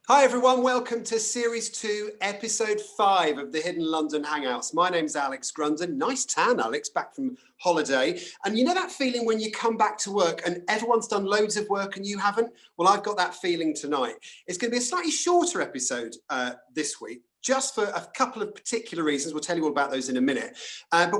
Hi everyone, welcome to Series 2, Episode 5 of the Hidden London Hangouts. My name's Alex Grundon. Nice tan, Alex, back from holiday. And you know that feeling when you come back to work and everyone's done loads of work and you haven't? Well, I've got that feeling tonight. It's going to be a slightly shorter episode this week, just for a couple of particular reasons. We'll tell you all about those in a minute. But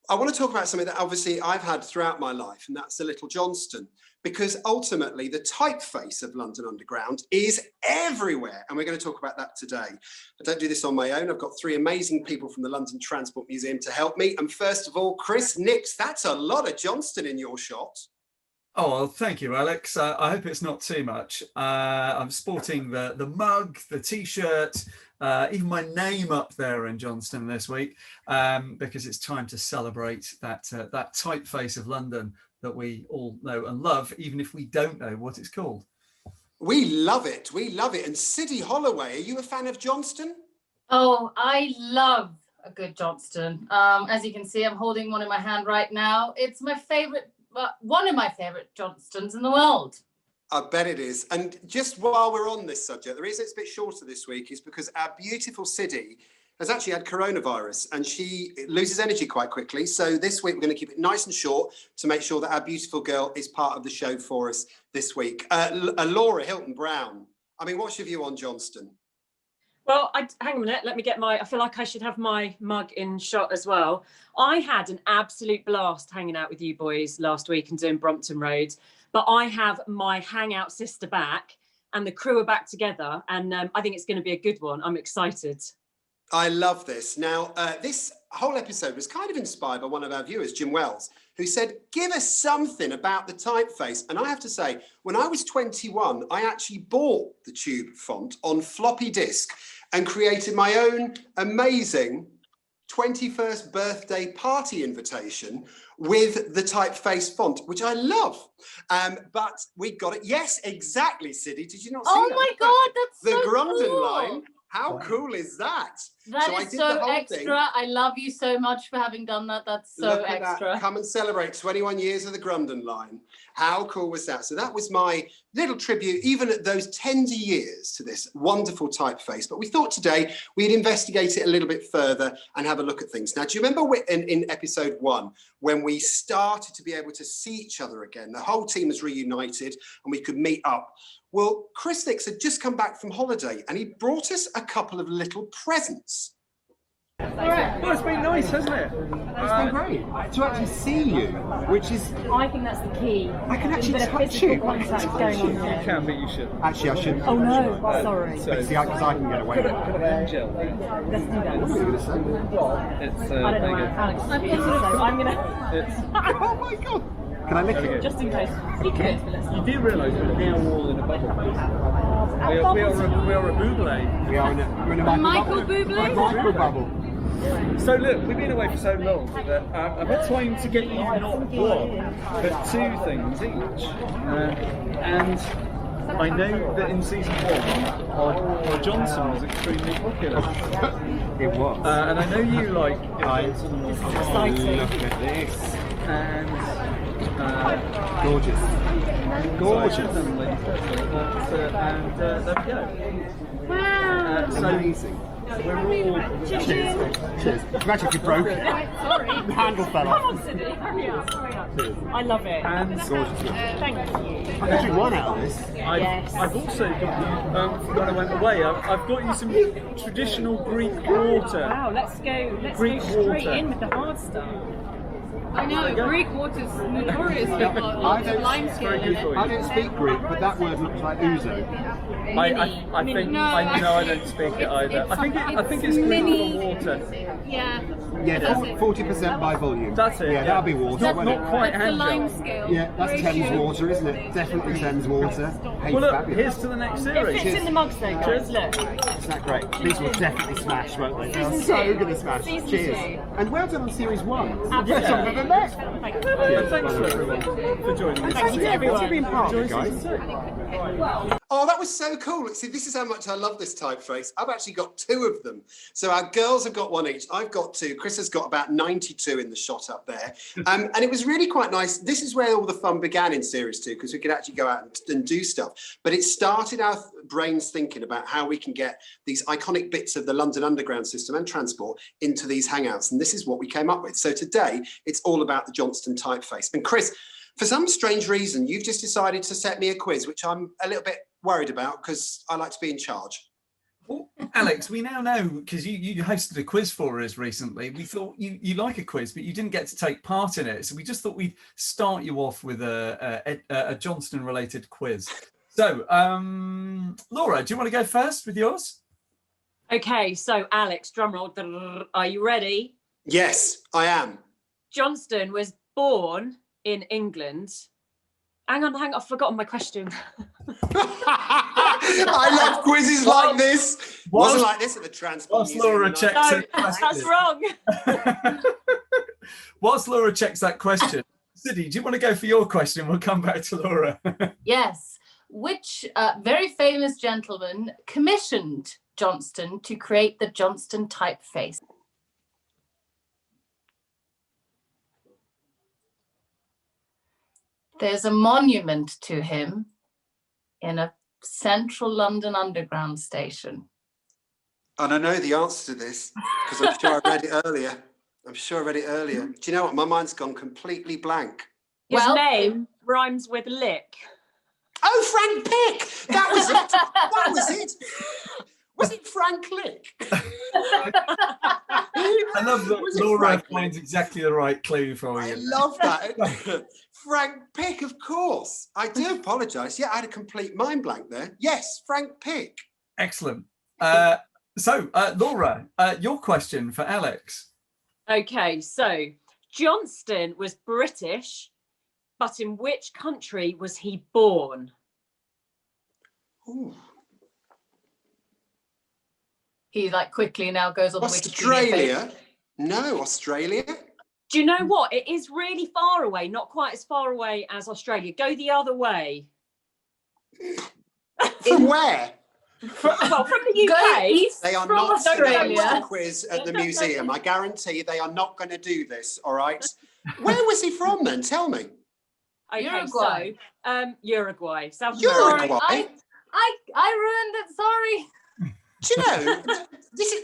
I want to talk about something that obviously I've had throughout my life, and that's the little Johnston. Because ultimately the typeface of London Underground is everywhere. And we're going to talk about that today. I don't do this on my own. I've got three amazing people from the London Transport Museum to help me. And first of all, Chris Nix, that's a lot of Johnston in your shot. Oh, well, thank you, Alex. I hope it's not too much. I'm sporting the mug, the T-shirt, even my name up there in Johnston this week, because it's time to celebrate that typeface of London that we all know and love, even if we don't know what it's called. We love it. We love it. And Siddy Holloway, are you a fan of Johnston? Oh, I love a good Johnston. As you can see, I'm holding one in my hand right now. It's my favorite, one of my favorite Johnstons in the world. I bet it is. And just while we're on this subject, the reason it's a bit shorter this week is because our beautiful Siddy has actually had coronavirus and she loses energy quite quickly. So this week we're going to keep it nice and short to make sure that our beautiful girl is part of the show for us this week. Laura Hilton Brown, I mean, what's your view on Johnston? Well, hang on a minute, let me get I feel like I should have my mug in shot as well. I had an absolute blast hanging out with you boys last week and doing Brompton Road, but I have my hangout sister back and the crew are back together, and I think it's going to be a good one. I'm excited. I love this. Now, this whole episode was kind of inspired by one of our viewers, Jim Wells, who said, give us something about the typeface. And I have to say, when I was 21, I actually bought the tube font on floppy disk and created my own amazing 21st birthday party invitation with the typeface font, which I love. But we got it. Yes, exactly, Siddy. Did you not see that? Oh my God, that's the so Grundon cool. line. How cool is that? That is so extra. I love you so much for having done that. That's so extra. That. Come and celebrate 21 years of the Grundon line. How cool was that? So that was my little tribute, even at those tender years, to this wonderful typeface. But we thought today we'd investigate it a little bit further and have a look at things. Now, do you remember in episode 1 when we started to be able to see each other again? The whole team was reunited and we could meet up. Well, Chris Nix had just come back from holiday and he brought us a couple of little presents. Well, it's been nice, hasn't it? It's been great to actually see you, which is... I think that's the key. I can actually touch you. Contact going on here. You can, but you should. Actually, I shouldn't. Oh no, sorry. But see, because I can get away with it. Let's do that. What are you going to say? It's I don't know, Alex. I'm going to... Oh my God! Can I lick it? Just in case. You could. You do realise we're now all in a bubble. We are a buble. We're in a Michael Bublé? Michael bubble. So look, we've been away for so long that I've had time to get you not one, but 2 things each. And I know that in season 1, our Johnson was extremely popular. It was. And I know you like Johnson. This is exciting. Look at this. And gorgeous. And there we go. Wow. Amazing. We're all... Cheers. Imagine if you broke it. Sorry. The handle fell off. Come on, Siddy. Hurry up. I love it. And gorgeous. Thank you. I can drink one out of this. I've also got you, when I went away, I've got you some traditional Greek water. Wow, let's go straight in with the hard stuff. I know, Greek water's notorious for lime scale. I don't speak Greek, but that word looks like ouzo. I think I don't speak it either. I think it's Greek for water. Yeah. Yeah, 40% by volume. That's it. Yeah, that'll be water. Not quite That's the lime scale. Yeah, that's Thames water, isn't it? Definitely Thames water. Hey, Well, look, fabulous. here's to the next series. It fits in the mugs though, guys. Look. Isn't that great? These will definitely smash, won't they? They're Season so 2. going to smash. Season Cheers. 2. And well done on series 1. Absolutely. Longer than that. Thank you. Thanks to everyone for joining us. Thanks to everyone for being part of it, guys. Oh, that was so cool. See, this is how much I love this typeface. I've actually got 2 of them. So our girls have got 1 each. I've got 2. Chris has got about 92 in the shot up there. And it was really quite nice. This is where all the fun began in series 2, because we could actually go out and do stuff. But it started our brains thinking about how we can get these iconic bits of the London Underground system and transport into these hangouts. And this is what we came up with. So today, it's all about the Johnston typeface. And Chris, for some strange reason, you've just decided to set me a quiz, which I'm a little bit worried about because I like to be in charge. Well, Alex, we now know, because you hosted a quiz for us recently, we thought you like a quiz, but you didn't get to take part in it. So we just thought we'd start you off with a Johnston-related quiz. So, Laura, do you want to go first with yours? Okay, so Alex, drumroll, are you ready? Yes, I am. Johnston was born in England. Hang on, I've forgotten my question. I love quizzes like this. Wasn't like this at the Transport Museum. Laura checks No, that's wrong. Whilst Laura checks that question, Sidi, do you want to go for your question? We'll come back to Laura. Yes. Which very famous gentleman commissioned Johnston to create the Johnston typeface? There's a monument to him in a central London Underground station. And I know the answer to this because I'm sure I read it earlier. Do you know what? My mind's gone completely blank. His name rhymes with lick. Oh, Frank Pick! That was it. That was it. Was it Frank Lick? I love that Laura finds exactly the right clue for you. I love that. Frank Pick, of course. I do apologise. Yeah, I had a complete mind blank there. Yes, Frank Pick. Excellent. So, Laura, your question for Alex. Okay, so Johnston was British, but in which country was he born? Ooh. He quickly now goes on the Australia? No, Australia. Do you know what? It is really far away, not quite as far away as Australia. Go the other way. From where? From the UK. They are not doing a quiz at the museum. I guarantee they are not going to do this, all right? Where was he from then? Tell me. Okay, Uruguay. So, Uruguay. South Uruguay? America. I ruined it, sorry. Do you know,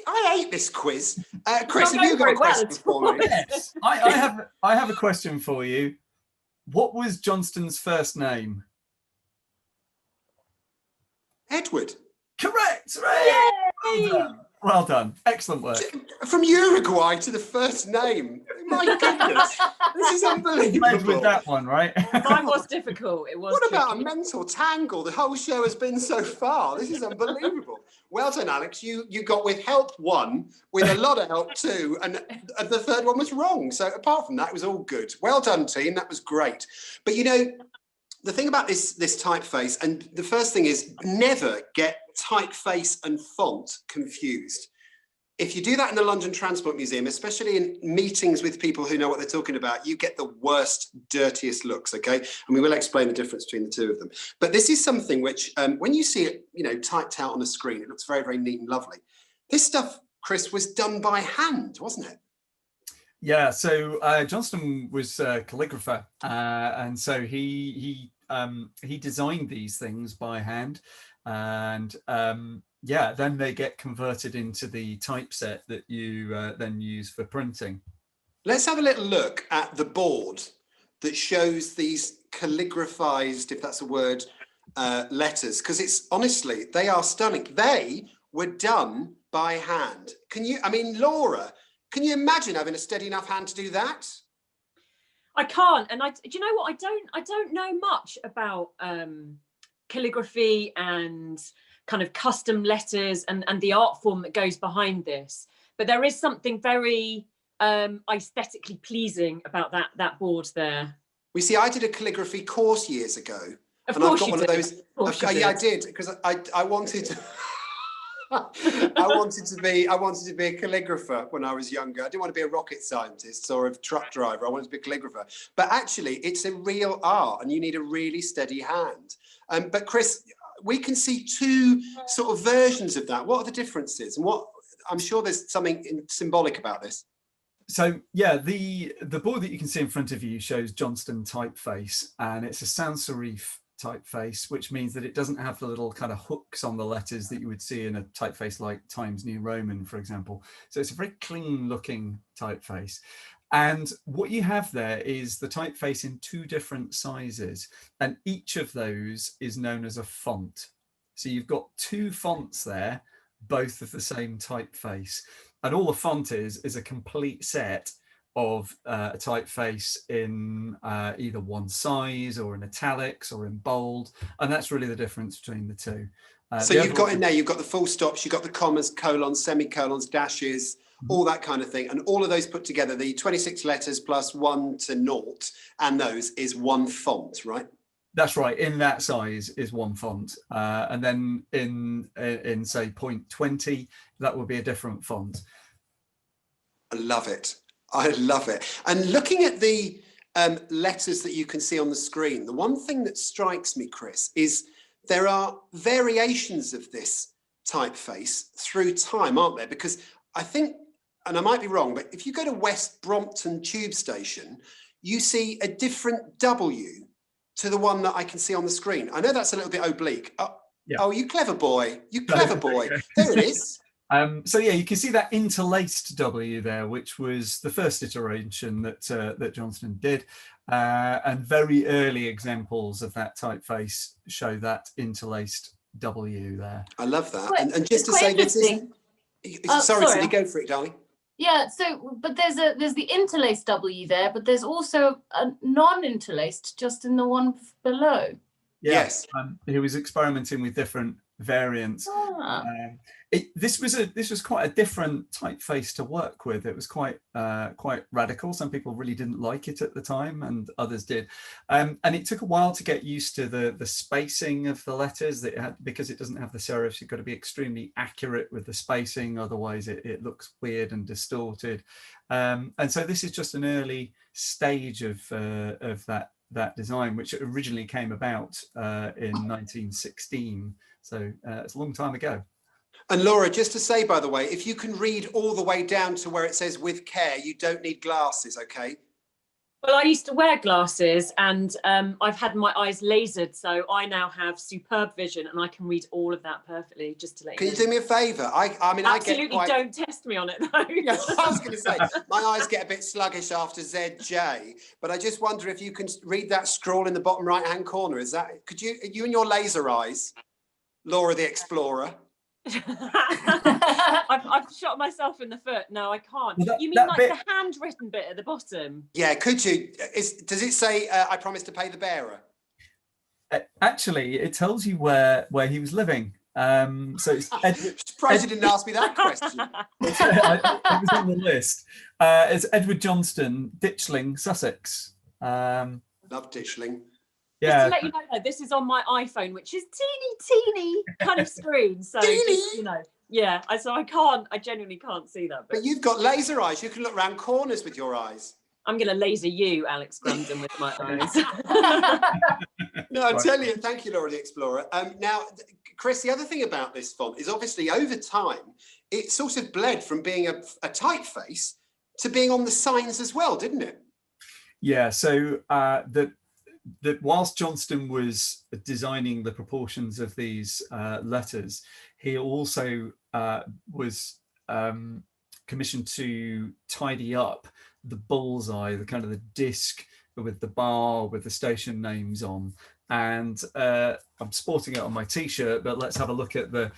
I hate this quiz. Chris, have you got a question for me? Yes, I have a question for you. What was Johnston's first name? Edward. Correct. Right. Well done. Well done. Excellent work. From Uruguay to the first name. My goodness. This is unbelievable. With that one, right? Mine was difficult. It was. What about tricky. a mental tangle the whole show has been so far? This is unbelievable. Well done, Alex. You got with help 1, with a lot of help 2, and the third one was wrong. So apart from that, it was all good. Well done, team. That was great. But you know, the thing about this typeface, and the first thing is never get typeface and font confused. If you do that in the London Transport Museum, especially in meetings with people who know what they're talking about, you get the worst, dirtiest looks, okay? And we will explain the difference between the 2 of them. But this is something which, when you see it, typed out on a screen, it looks very, very neat and lovely. This stuff, Chris, was done by hand, wasn't it? Yeah, so Johnston was a calligrapher, and so he designed these things by hand, and yeah, then they get converted into the typeset that you then use for printing. Let's have a little look at the board that shows these calligraphized, if that's a word, letters, because it's honestly, they are stunning. They were done by hand. Laura, can you imagine having a steady enough hand to do that? I can't, and do you know what? I don't know much about calligraphy and kind of custom letters and the art form that goes behind this. But there is something very aesthetically pleasing about that board there. We see, I did a calligraphy course years ago. Of and course I've got you one did. of those. Yeah, I did, because I wanted I wanted to be a calligrapher when I was younger. I didn't want to be a rocket scientist or a truck driver. I wanted to be a calligrapher. But actually, it's a real art, and you need a really steady hand. But Chris, we can see two sort of versions of that. What are the differences? And what, I'm sure there's something symbolic about this. So yeah, the board that you can see in front of you shows Johnston typeface, and it's a sans serif typeface, which means that it doesn't have the little kind of hooks on the letters that you would see in a typeface like Times New Roman, for example. So it's a very clean looking typeface. And what you have there is the typeface in two different sizes, and each of those is known as a font. So you've got two fonts there, both of the same typeface. And all the font is a complete set of a typeface in either one size or in italics or in bold. And that's really the difference between the two. So you've got in there, you've got the full stops, you've got the commas, colons, semicolons, dashes, all that kind of thing. And all of those put together, the 26 letters plus 1 to 0, and those is one font, right? That's right. In that size is one font. And then in say 0.20, that would be a different font. I love it. I love it. And looking at the letters that you can see on the screen, the one thing that strikes me, Chris, is there are variations of this typeface through time, aren't there? Because I think, and I might be wrong, but if you go to West Brompton Tube Station, you see a different W to the one that I can see on the screen. I know that's a little bit oblique. Oh, yeah. Oh, you clever boy. You clever boy. There it is. So yeah, you can see that interlaced W there, which was the first iteration that Johnston did. And very early examples of that typeface show that interlaced W there. I love that. And just to say, this is... sorry, Cindy, go for it, darling. Yeah, so, but there's the interlaced W there, but there's also a non-interlaced just in the one below. Yeah, yes. He was experimenting with different variants. This was quite a different typeface to work with. It was quite radical. Some people really didn't like it at the time, and others did. And it took a while to get used to the spacing of the letters that it had, because it doesn't have the serifs. You've got to be extremely accurate with the spacing, otherwise it looks weird and distorted. And so this is just an early stage of that design, which originally came about in 1916. So it's a long time ago. And Laura, just to say, by the way, if you can read all the way down to where it says "with care," you don't need glasses, okay? Well, I used to wear glasses, and I've had my eyes lasered, so I now have superb vision, and I can read all of that perfectly. Just to let you know. Can you do me a favour? I mean, absolutely, I get quite... don't test me on it though. Yeah, I was going to say my eyes get a bit sluggish after ZJ, but I just wonder if you can read that scroll in the bottom right-hand corner. Is that? Could you and your laser eyes, Laura the Explorer? I've shot myself in the foot. No, I can't. You mean like the handwritten bit at the bottom? Yeah, could you? Does it say, I promise to pay the bearer? Actually, it tells you where he was living. So it's surprised you didn't ask me that question. It was on the list. It's Edward Johnston, Ditchling, Sussex. Love Ditchling. Yeah. Just to let you know, though, this is on my iPhone, which is teeny kind of screen. So just, you know, yeah. So I genuinely can't see that. But you've got laser eyes. You can look round corners with your eyes. I'm going to laser you, Alex Grundon, with my eyes. No, I tell you, thank you, Laura the Explorer. Now, Chris, the other thing about this font is obviously over time, it sort of bled from being a typeface to being on the signs as well, didn't it? Yeah. So that whilst Johnston was designing the proportions of these letters, he also was commissioned to tidy up the bullseye, the kind of the disc with the bar with the station names on. And I'm sporting it on my t-shirt, but let's have a look at the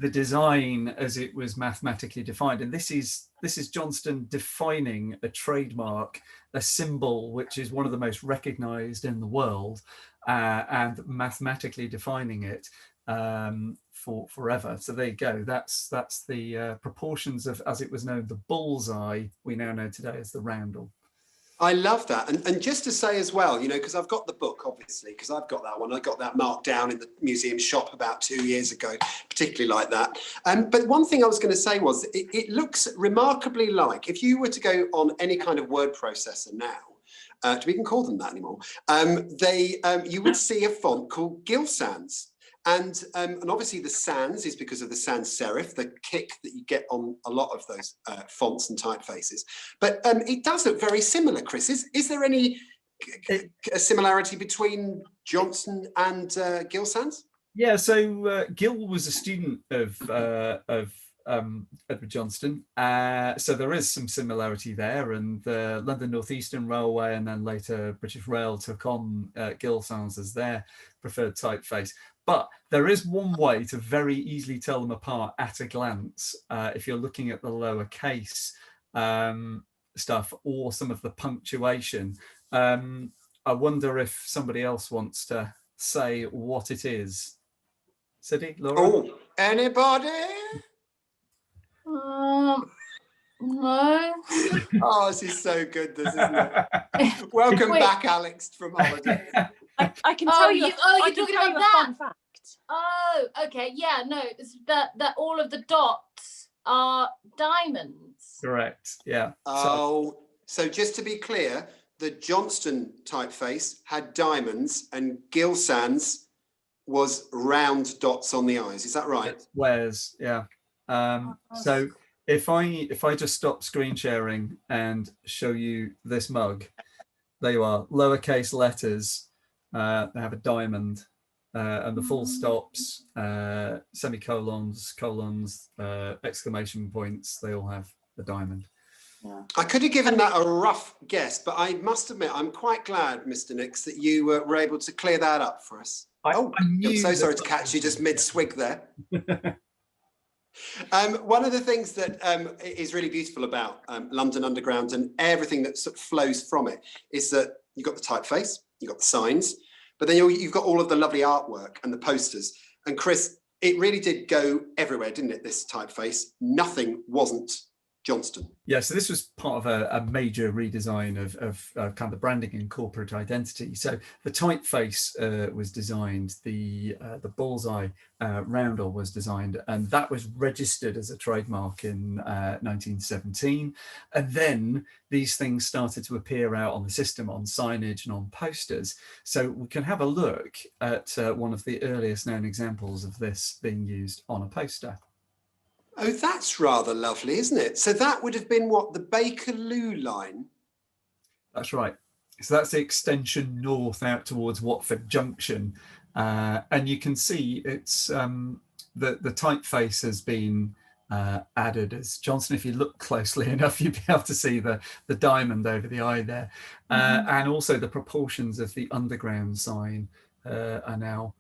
design as it was mathematically defined. And this is Johnston defining a trademark, a symbol which is one of the most recognized in the world, and mathematically defining it for forever. So there you go. That's the proportions of, as it was known, the bullseye, we now know today as the roundel. I love that. And just to say as well, you know, because I've got the book, obviously, because I've got that one. I got that marked down in the museum shop about 2 years ago, particularly like that. But one thing I was going to say was it looks remarkably like, if you were to go on any kind of word processor now, do we even call them that anymore? You would see a font called Gill Sans. And obviously the sans is because of the sans serif, the kick that you get on a lot of those fonts and typefaces. But it does look very similar, Chris. Is there any similarity between Johnston and Gill Sans? Yeah, so Gill was a student of Edward Johnston, so there is some similarity there, and the London North Eastern Railway and then later British Rail took on Gill Sans as their preferred typeface. But there is one way to very easily tell them apart at a glance if you're looking at the lowercase stuff or some of the punctuation. I wonder if somebody else wants to say what it is. Siddy, Laura? Oh, anybody? No. Oh, this is so good, this, isn't it? Welcome back, Alex, from holiday. I can tell you. You're talking about that. Fun fact. Oh, okay. Yeah, no, it's that all of the dots are diamonds. Correct. Yeah. Oh, so just to be clear, the Johnston typeface had diamonds and Gill Sans was round dots on the eyes. Is that right? Squares. Yeah. So if I just stop screen sharing and show you this mug, there you are. Lowercase letters. They have a diamond. And the full stops, semicolons, colons, exclamation points, they all have the diamond. Yeah. I could have given that a rough guess, but I must admit, I'm quite glad, Mr. Nix, that you were able to clear that up for us. I'm so sorry to catch you just mid-swig there. One of the things that is really beautiful about London Underground and everything that sort of flows from it is that you've got the typeface, you've got the signs, but then you've got all of the lovely artwork and the posters. And Chris, it really did go everywhere, didn't it, this typeface? Nothing wasn't Johnston. Yeah, so this was part of a major redesign of kind of branding and corporate identity. So the typeface was designed, the bullseye roundel was designed, and that was registered as a trademark in 1917. And then these things started to appear out on the system, on signage and on posters. So we can have a look at one of the earliest known examples of this being used on a poster. Oh, that's rather lovely, isn't it? So that would have been what, the Bakerloo line? That's right. So that's the extension north out towards Watford Junction. And you can see it's the typeface has been added as Johnston. If you look closely enough, you'll be able to see the diamond over the eye there. And also the proportions of the underground sign are now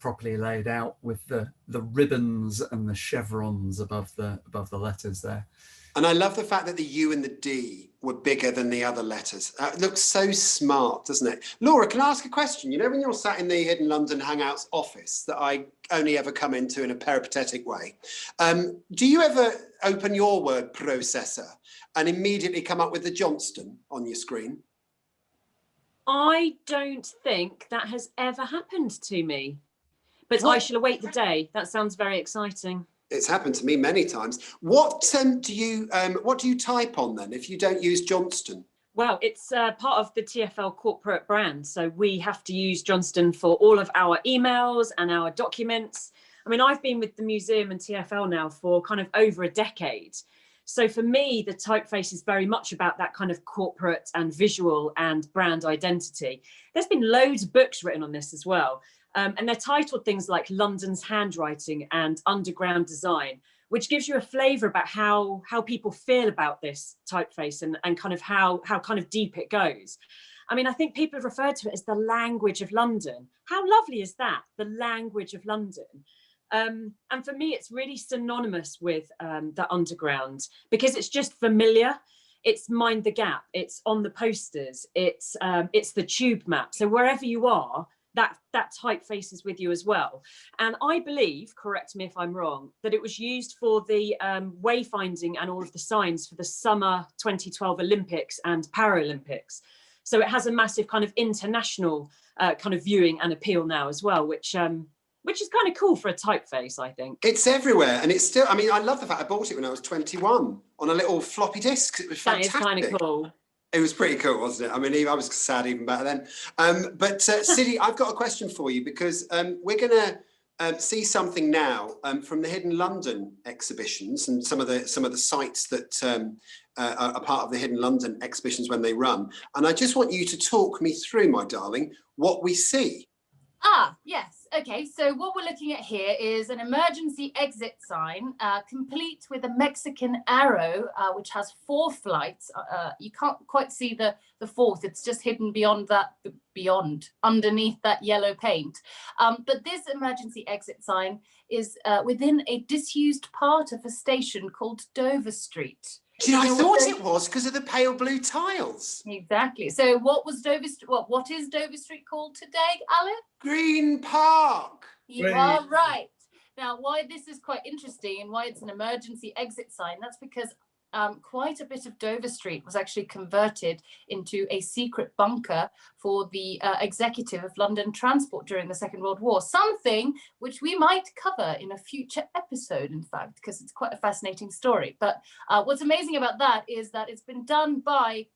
properly laid out with the ribbons and the chevrons above the letters there. And I love the fact that the U and the D were bigger than the other letters. It looks so smart, doesn't it? Laura, can I ask a question? You know, when you're sat in the Hidden London Hangouts office that I only ever come into in a peripatetic way, do you ever open your word processor and immediately come up with the Johnston on your screen? I don't think that has ever happened to me, but I shall await the day. That sounds very exciting. It's happened to me many times. What do you type on then if you don't use Johnston? Well, it's part of the TfL corporate brand, so we have to use Johnston for all of our emails and our documents. I mean, I've been with the museum and TfL now for kind of over a decade. So for me, the typeface is very much about that kind of corporate and visual and brand identity. There's been loads of books written on this as well. And they're titled things like London's Handwriting and Underground Design, which gives you a flavour about how people feel about this typeface and kind of how kind of deep it goes. I mean, I think people have referred to it as the language of London. How lovely is that? The language of London. And for me, it's really synonymous with the underground because it's just familiar. It's Mind the Gap. It's on the posters. It's the tube map. So wherever you are, that typeface is with you as well. And I believe, correct me if I'm wrong, that it was used for the wayfinding and all of the signs for the summer 2012 Olympics and Paralympics. So it has a massive kind of international kind of viewing and appeal now as well, which is kind of cool for a typeface, I think. It's everywhere, and it's still, I mean, I love the fact I bought it when I was 21 on a little floppy disk. It was fantastic. That is kind of cool. It was pretty cool, wasn't it? I mean, I was sad even back then. But Siddy, I've got a question for you because we're going to see something now from the Hidden London exhibitions and some of the sites that are part of the Hidden London exhibitions when they run. And I just want you to talk me through, my darling, what we see. Yes. Okay, so what we're looking at here is an emergency exit sign, complete with a Mexican arrow, which has 4 flights. You can't quite see the 4th. It's just hidden underneath that yellow paint. But this emergency exit sign is within a disused part of a station called Dover Street. Do you know, I thought it was because of the pale blue tiles. Exactly. So what is Dover Street called today, Alex? Green Park. You are right. Now, why this is quite interesting and why it's an emergency exit sign, that's because quite a bit of Dover Street was actually converted into a secret bunker for the executive of London Transport during the Second World War, something which we might cover in a future episode, in fact, because it's quite a fascinating story. But what's amazing about that is that it's been done by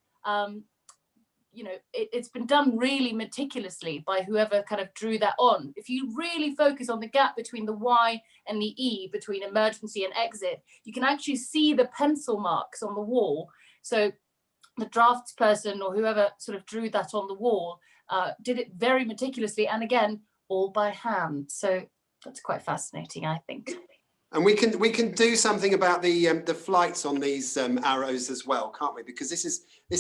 it's been done really meticulously by whoever kind of drew that on. If you really focus on the gap between the Y and the E, between emergency and exit, you can actually see the pencil marks on the wall. So the draftsperson or whoever sort of drew that on the wall did it very meticulously, and again, all by hand. So that's quite fascinating, I think. And we can do something about the flights on these arrows as well, can't we? Because this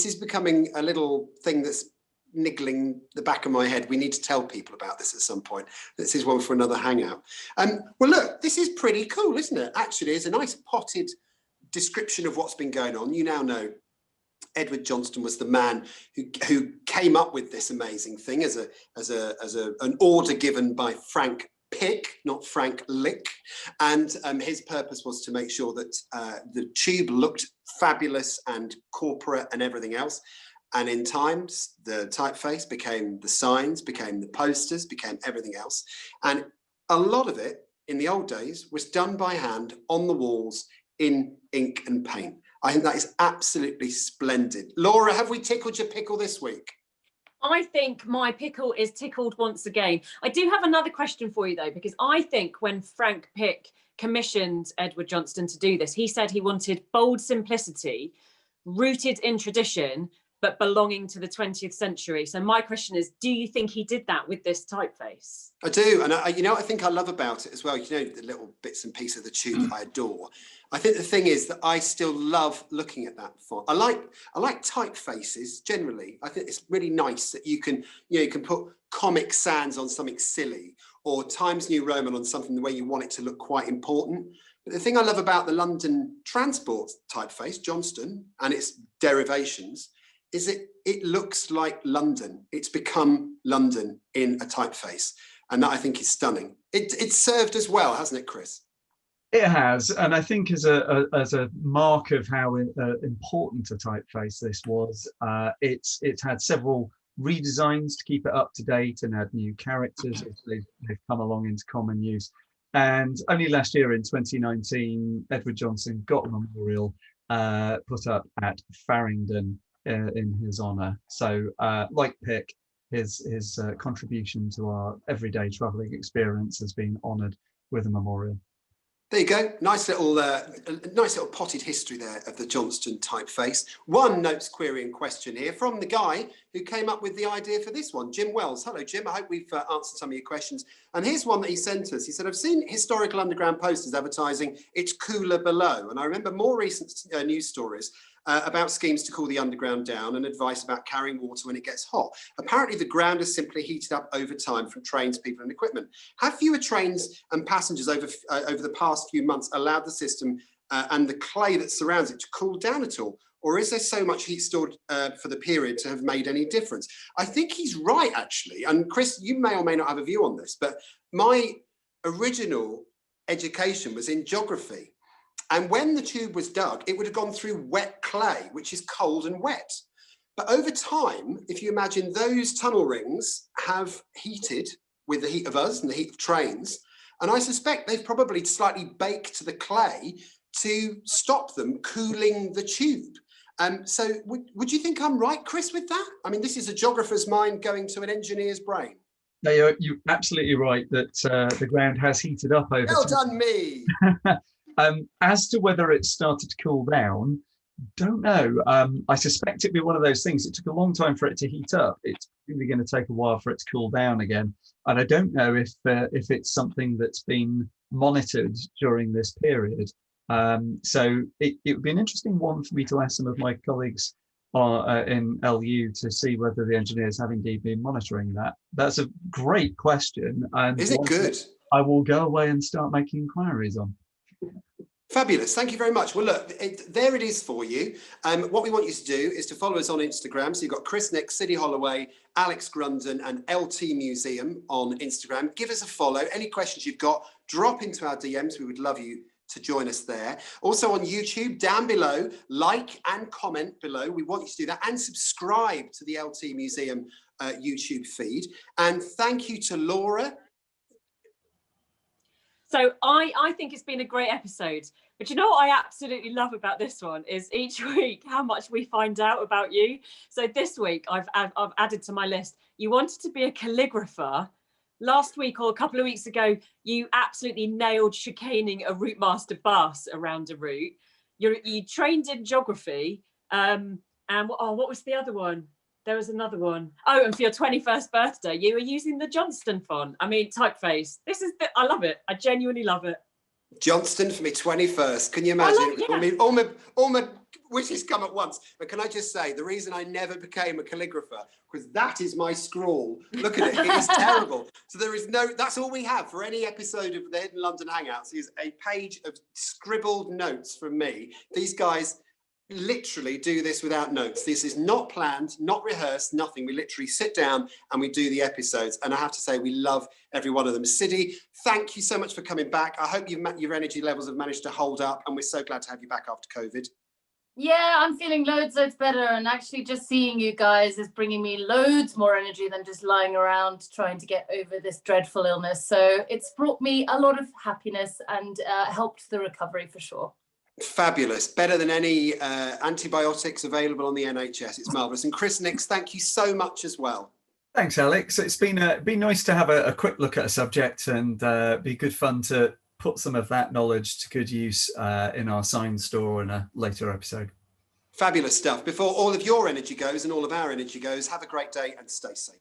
is becoming a little thing that's niggling the back of my head. We need to tell people about this at some point. This is one for another hangout. Well, look, this is pretty cool, isn't it? Actually, it's a nice potted description of what's been going on. You now know Edward Johnston was the man who came up with this amazing thing as an order given by Frank Pick, not Frank Lick, and his purpose was to make sure that the tube looked fabulous and corporate and everything else. And in times, the typeface became the signs, became the posters, became everything else. And a lot of it in the old days was done by hand on the walls in ink and paint. I think that is absolutely splendid. Laura, have we tickled your pickle this week? I think my pickle is tickled once again. I do have another question for you, though, because I think when Frank Pick commissioned Edward Johnston to do this, he said he wanted bold simplicity, rooted in tradition, but belonging to the 20th century. So my question is, do you think he did that with this typeface? I do, and I think I love about it as well, the little bits and pieces of the tube that I adore. I think the thing is that I still love looking at that font. I like typefaces generally. I think it's really nice that you can put Comic Sans on something silly, or Times New Roman on something the way you want it to look quite important. But the thing I love about the London Transport typeface, Johnston, and its derivations, is it looks like London. It's become London in a typeface. And that I think is stunning. It's served as well, hasn't it, Chris? It has, and I think as a mark of how important a typeface this was, it's had several redesigns to keep it up to date and add new characters as they've come along into common use. And only last year in 2019, Edward Johnston got a memorial put up at Farringdon in his honour. So, like Pick, his contribution to our everyday travelling experience has been honoured with a memorial. There you go. Nice little potted history there of the Johnston typeface. One notes query in question here from the guy who came up with the idea for this one, Jim Wells. Hello, Jim. I hope we've answered some of your questions. And here's one that he sent us. He said, I've seen historical underground posters advertising it's cooler below. And I remember more recent news stories about schemes to cool the underground down and advice about carrying water when it gets hot. Apparently, the ground is simply heated up over time from trains, people and equipment. Have fewer trains and passengers over the past few months allowed the system and the clay that surrounds it to cool down at all? Or is there so much heat stored for the period to have made any difference? I think he's right, actually. And Chris, you may or may not have a view on this, but my original education was in geography. And when the tube was dug, it would have gone through wet clay, which is cold and wet. But over time, if you imagine those tunnel rings have heated with the heat of us and the heat of trains, and I suspect they've probably slightly baked the clay to stop them cooling the tube. So would you think I'm right, Chris, with that? I mean, this is a geographer's mind going to an engineer's brain. No, you're absolutely right that the ground has heated up over Well time. done, me. As to whether it started to cool down, don't know. I suspect it'd be one of those things. It took a long time for it to heat up. It's really going to take a while for it to cool down again. And I don't know if it's something that's been monitored during this period. So it would be an interesting one for me to ask some of my colleagues in LU to see whether the engineers have indeed been monitoring that. That's a great question. And Is it good? I will go away and start making inquiries on. Fabulous. Thank you very much. Well, look, there it is for you. What we want you to do is to follow us on Instagram. So you've got Chris Nick, City Holloway, Alex Grundon and LT Museum on Instagram. Give us a follow. Any questions you've got, drop into our DMs. We would love you to join us there. Also on YouTube, down below, like and comment below. We want you to do that and subscribe to the LT Museum YouTube feed. And thank you to Laura. So I think it's been a great episode. But you know what I absolutely love about this one is each week how much we find out about you. So this week I've added to my list, you wanted to be a calligrapher. Last week or a couple of weeks ago, you absolutely nailed chicaning a route master bus around a route. You trained in geography. And what was the other one? There was another one. Oh, and for your 21st birthday, you were using the Johnston font. I mean, typeface. I love it. I genuinely love it. Johnston for me 21st. Can you imagine? Yeah. All my wishes come at once. But can I just say, the reason I never became a calligrapher, because that is my scrawl. Look at it. It is terrible. So that's all we have for any episode of the Hidden London Hangouts is a page of scribbled notes from me. These guys literally do this without notes. This is not planned, not rehearsed, nothing. We literally sit down and we do the episodes. And I have to say, we love every one of them. Siddy, thank you so much for coming back. I hope your energy levels have managed to hold up. And we're so glad to have you back after COVID. Yeah, I'm feeling loads better. And actually just seeing you guys is bringing me loads more energy than just lying around trying to get over this dreadful illness. So it's brought me a lot of happiness and helped the recovery for sure. Fabulous. Better than any antibiotics available on the NHS. It's marvellous. And Chris Nix, thank you so much as well. Thanks, Alex. It's been nice to have a quick look at a subject and be good fun to put some of that knowledge to good use in our sign store in a later episode. Fabulous stuff. Before all of your energy goes and all of our energy goes, have a great day and stay safe.